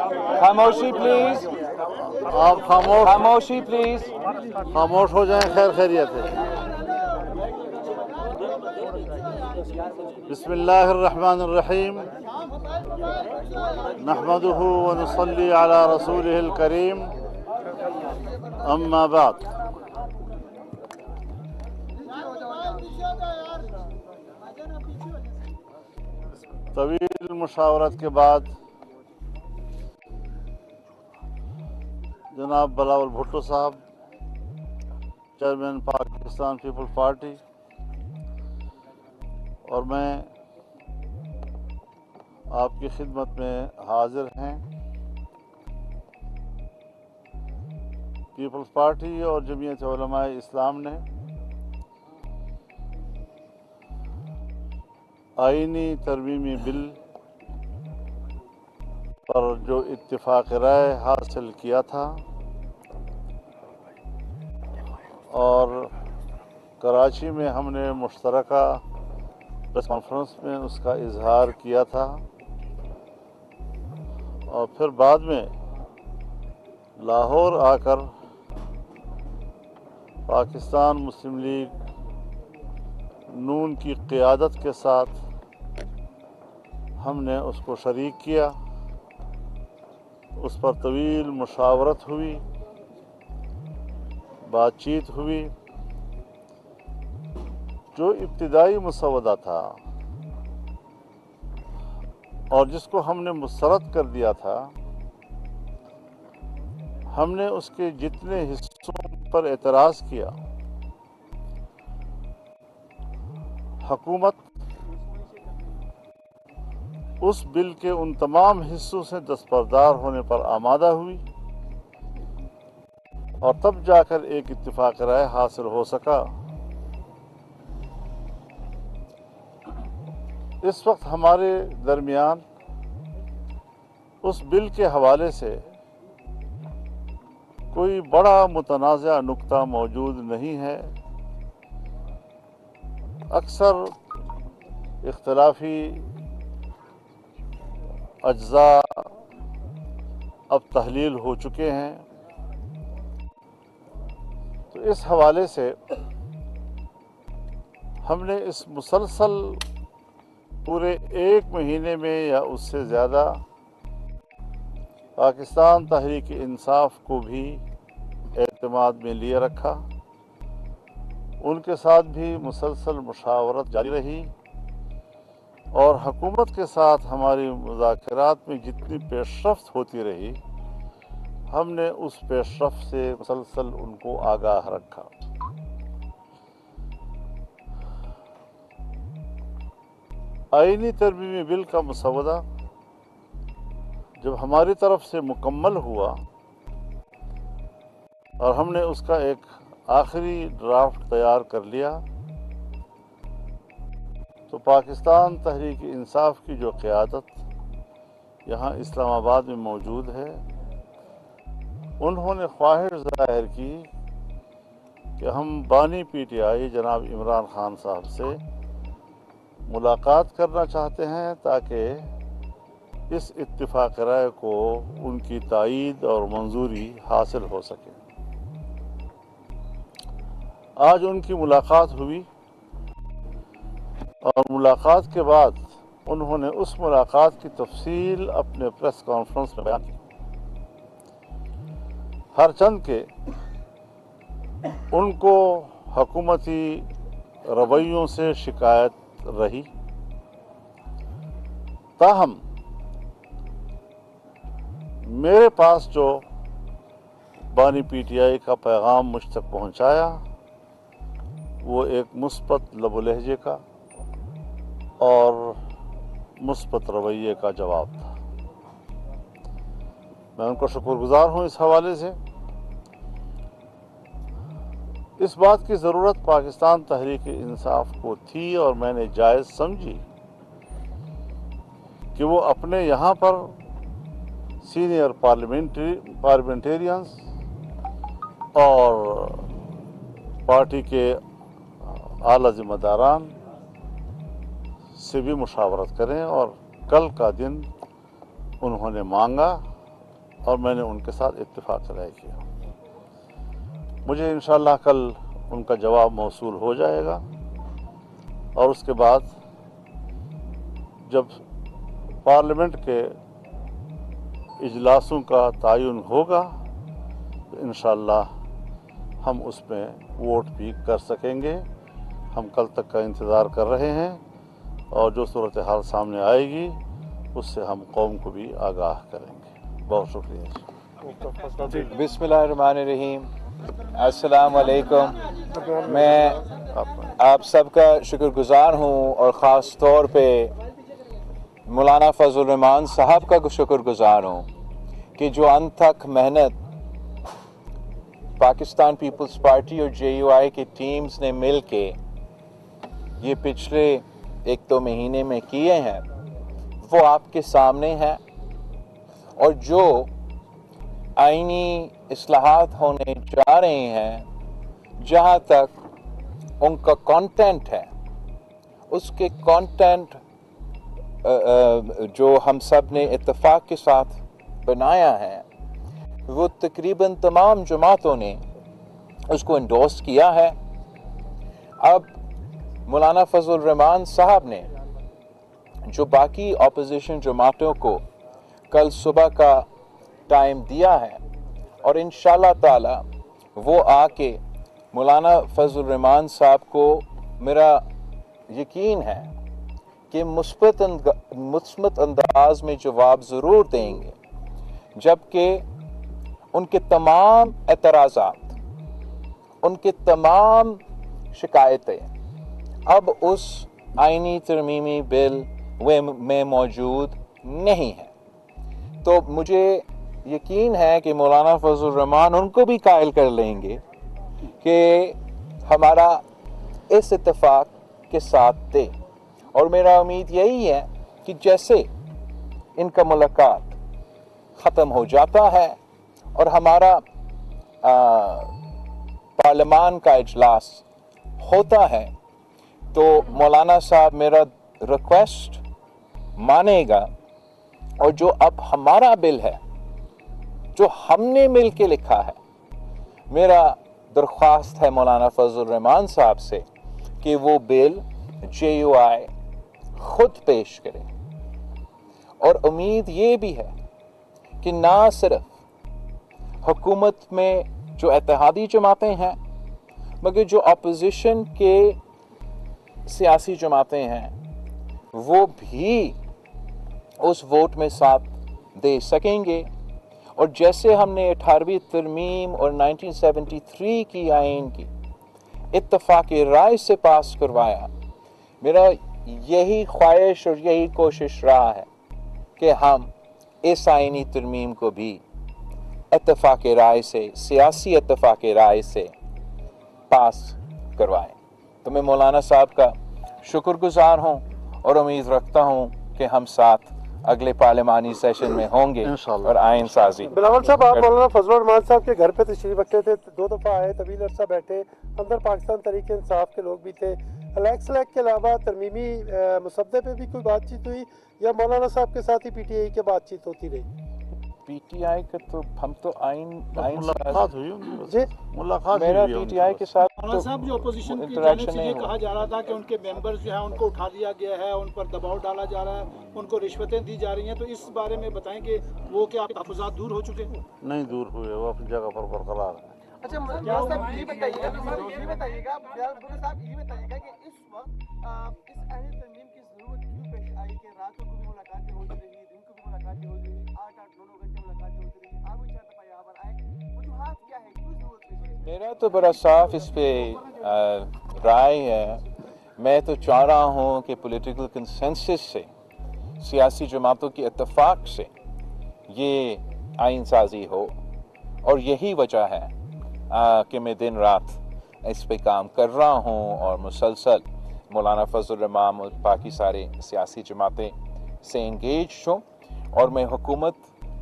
خاموشی پلیز، آپ خاموشی پلیز. خاموش ہو جائیں، خیر خیریت ہے. بسم اللہ الرحمن الرحیم. نحمده ونصلي على رسوله الكريم. اما بعد. طویل مشاورت کے بعد جناب بلاول بھٹو صاحب، چیئرمین پاکستان پیپل پارٹی، اور میں آپ کی خدمت میں حاضر ہیں. پیپلز پارٹی اور جمعیت علماء اسلام نے آئینی ترمیمی بل پر جو اتفاق رائے حاصل کیا تھا اور کراچی میں ہم نے مشترکہ پریس کانفرنس میں اس کا اظہار کیا تھا، اور پھر بعد میں لاہور آ کر پاکستان مسلم لیگ نون کی قیادت کے ساتھ ہم نے اس کو شریک کیا. اس پر طویل مشاورت ہوئی، بات چیت ہوئی. جو ابتدائی مسودہ تھا اور جس کو ہم نے مسترد کر دیا تھا، ہم نے اس کے جتنے حصوں پر اعتراض کیا، حکومت اس بل کے ان تمام حصوں سے دستبردار ہونے پر آمادہ ہوئی، اور تب جا کر ایک اتفاق رائے حاصل ہو سکا. اس وقت ہمارے درمیان اس بل کے حوالے سے کوئی بڑا متنازع نقطہ موجود نہیں ہے. اکثر اختلافی اجزاء اب تحلیل ہو چکے ہیں. تو اس حوالے سے ہم نے اس مسلسل پورے 1 مہینے میں یا اس سے زیادہ پاکستان تحریک انصاف کو بھی اعتماد میں لیے رکھا. ان کے ساتھ بھی مسلسل مشاورت جاری رہی، اور حکومت کے ساتھ ہماری مذاکرات میں جتنی پیش رفت ہوتی رہی، ہم نے اس پیش رفت سے مسلسل ان کو آگاہ رکھا. آئینی ترمیمی بل کا مسودہ جب ہماری طرف سے مکمل ہوا اور ہم نے اس کا ایک آخری ڈرافٹ تیار کر لیا، تو پاکستان تحریک انصاف کی جو قیادت یہاں اسلام آباد میں موجود ہے، انہوں نے خواہش ظاہر کی کہ ہم بانی پی ٹی آئی جناب عمران خان صاحب سے ملاقات کرنا چاہتے ہیں تاکہ اس اتفاق رائے کو ان کی تائید اور منظوری حاصل ہو سکے. آج ان کی ملاقات ہوئی، اور ملاقات کے بعد انہوں نے اس ملاقات کی تفصیل اپنے پریس کانفرنس میں بیان کی. ہر چند کہ ان کو حکومتی رویوں سے شکایت رہی، تاہم میرے پاس جو بانی پی ٹی آئی کا پیغام مجھ تک پہنچایا وہ ایک مثبت لب و لہجے کا اور مثبت رویے کا جواب تھا. میں ان کا شکر گزار ہوں. اس حوالے سے اس بات کی ضرورت پاکستان تحریک انصاف کو تھی، اور میں نے جائز سمجھی کہ وہ اپنے یہاں پر سینئر پارلیمنٹیرینز اور پارٹی کے اعلیٰ ذمہ داران سے بھی مشاورت کریں، اور کل کا دن انہوں نے مانگا اور میں نے ان کے ساتھ اتفاق رائے کیا. مجھے انشاءاللہ کل ان کا جواب موصول ہو جائے گا اور اس کے بعد جب پارلیمنٹ کے اجلاسوں کا تعین ہوگا تو انشاءاللہ ہم اس میں ووٹ بھی کر سکیں گے. ہم کل تک کا انتظار کر رہے ہیں اور جو صورتحال سامنے آئے گی اس سے ہم قوم کو بھی آگاہ کریں گے. بہت شکریہ. بسم اللہ الرحمن الرحیم. السلام علیکم. میں آپ سب کا شکر گزار ہوں اور خاص طور پہ مولانا فضل الرحمان صاحب کا شکر گزار ہوں کہ جو انت تک محنت پاکستان پیپلز پارٹی اور JUI کی ٹیمز نے مل کے یہ پچھلے 1-2 مہینے میں کیے ہیں وہ آپ کے سامنے ہے. اور جو آئینی اصلاحات ہونے جا رہے ہیں جہاں تک ان کا کانٹینٹ ہے اس کے کانٹینٹ جو ہم سب نے اتفاق کے ساتھ بنایا ہے وہ تقریباً تمام جماعتوں نے اس کو انڈورس کیا ہے. اب مولانا فضل الرحمان صاحب نے جو باقی اپوزیشن جماعتوں کو کل صبح کا ٹائم دیا ہے اور انشاءاللہ تعالی وہ آ کے مولانا فضل الرحمان صاحب کو میرا یقین ہے کہ مثبت انداز میں جواب ضرور دیں گے جبکہ ان کے تمام اعتراضات ان کے تمام شکایتیں اب اس آئینی ترمیمی بل میں موجود نہیں ہیں. تو مجھے یقین ہے کہ مولانا فضل الرحمان ان کو بھی قائل کر لیں گے کہ ہمارا اس اتفاق کے ساتھ دے. اور میرا امید یہی ہے کہ جیسے ان کا ملاقات ختم ہو جاتا ہے اور ہمارا پارلیمان کا اجلاس ہوتا ہے تو مولانا صاحب میرا ریکویسٹ مانے گا اور جو اب ہمارا بل ہے جو ہم نے مل کے لکھا ہے میرا درخواست ہے مولانا فضل الرحمان صاحب سے کہ وہ بل JUI خود پیش کرے. اور امید یہ بھی ہے کہ نہ صرف حکومت میں جو اتحادی جماعتیں ہیں مگر جو اپوزیشن کے سیاسی جماعتیں ہیں وہ بھی اس ووٹ میں ساتھ دے سکیں گے. اور جیسے ہم نے 18ویں ترمیم اور 1973 کی آئین کی اتفاق رائے سے پاس کروایا میرا یہی خواہش اور یہی کوشش رہا ہے کہ ہم اس آئینی ترمیم کو بھی اتفاق رائے سے سیاسی اتفاق رائے سے پاس کروائیں. تو میں مولانا صاحب کا شکر گزار ہوں اور امید رکھتا ہوں کہ ہم ساتھ اگلے پارلیمانی سیشن میں ہوں گے اور آئین سازی. بلاول صاحب آپ مولانا فضل الرحمان صاحب کے گھر پہ تشریف رکھتے تھے 2 دفعہ آئے طویل عرصہ بیٹھے اندر پاکستان تحریک انصاف کے لوگ بھی تھے. الیکس لیک کے علاوہ ترمیمی مسودے پہ بھی کوئی بات چیت ہوئی یا مولانا صاحب کے ساتھ ہی PTI کی بات چیت ہوتی رہی؟ PTI کا تو ہم تو ملاقات ہوئی جی ملاقات میرا PTI کے ساتھ مولانا صاحب جو اپوزیشن کی جانب انٹریکشن سے نہیں یہ ہوا. کہا جا رہا تھا کہ ان کے ممبرز جو ہیں ان کو اٹھا دیا گیا ہے ان پر دباؤ ڈالا جا رہا ہے ان کو رشوتیں دی جا رہی ہیں تو اس بارے میں بتائیں کہ وہ کیا تحفظات دور ہو چکے ہیں؟ نہیں دور ہوئے وہ اپنی جگہ پر برقرار ہیں. اچھا صاحب یہ بتائیے گا صاحب یہ بتائیے گا کہ اس وقت اس اہل ترمیم کی ضرورت کیوں پیش آئی کہ راتوں کو بھی ملاقاتیں ہوتی رہی دن کو بھی ملاقاتیں ہوتی رہی 8-9 گھنٹے ملاقاتیں ہوتی رہی آپ بھی 4 دفعہ یہاں پر آئے وجوہات کیا ہے کیوں ضرورت پیش آئی؟ میرا تو بڑا صاف اس پہ رائے ہے. میں تو چاہ رہا ہوں کہ پولیٹیکل کنسنسس سے سیاسی جماعتوں کے اتفاق سے یہ آئین سازی ہو اور یہی وجہ ہے کہ میں دن رات اس پہ کام کر رہا ہوں اور مسلسل مولانا فضل الرحمان اور باقی سارے سیاسی جماعتیں سے انگیج ہوں اور میں حکومت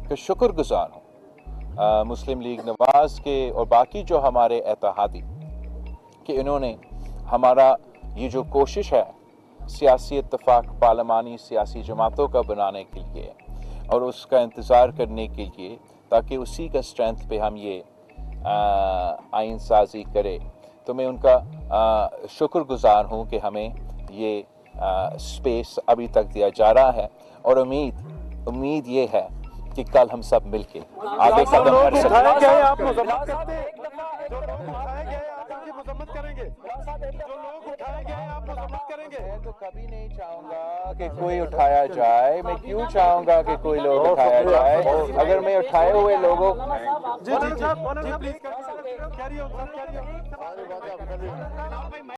کا شکر گزار ہوں مسلم لیگ نواز کے اور باقی جو ہمارے اتحادی کہ انہوں نے ہمارا یہ جو کوشش ہے سیاسی اتفاق پارلیمانی سیاسی جماعتوں کا بنانے کے لیے اور اس کا انتظار کرنے کے لیے تاکہ اسی کا اسٹرینتھ پہ ہم یہ آئین سازی کرے. تو میں ان کا شکر گزار ہوں کہ ہمیں یہ اسپیس ابھی تک دیا جا رہا ہے، اور امید یہ ہے کہ کل ہم سب مل کے آگے قدم بڑھ سکتے ہیں. اٹھائے گئے آپ مذمت کرتے ہیں، جو لوگ اٹھائے گئے آپ ان کی مذمت کریں گے، جو لوگ اٹھائے گئے آپ مذمت کریں گے. میں تو کبھی نہیں چاہوں گا کہ کوئی اٹھایا جائے. میں کیوں چاہوں گا کہ کوئی لوگ اٹھایا جائے؟ اگر میں اٹھائے ہوئے لوگوں جی پلیز کیری آن.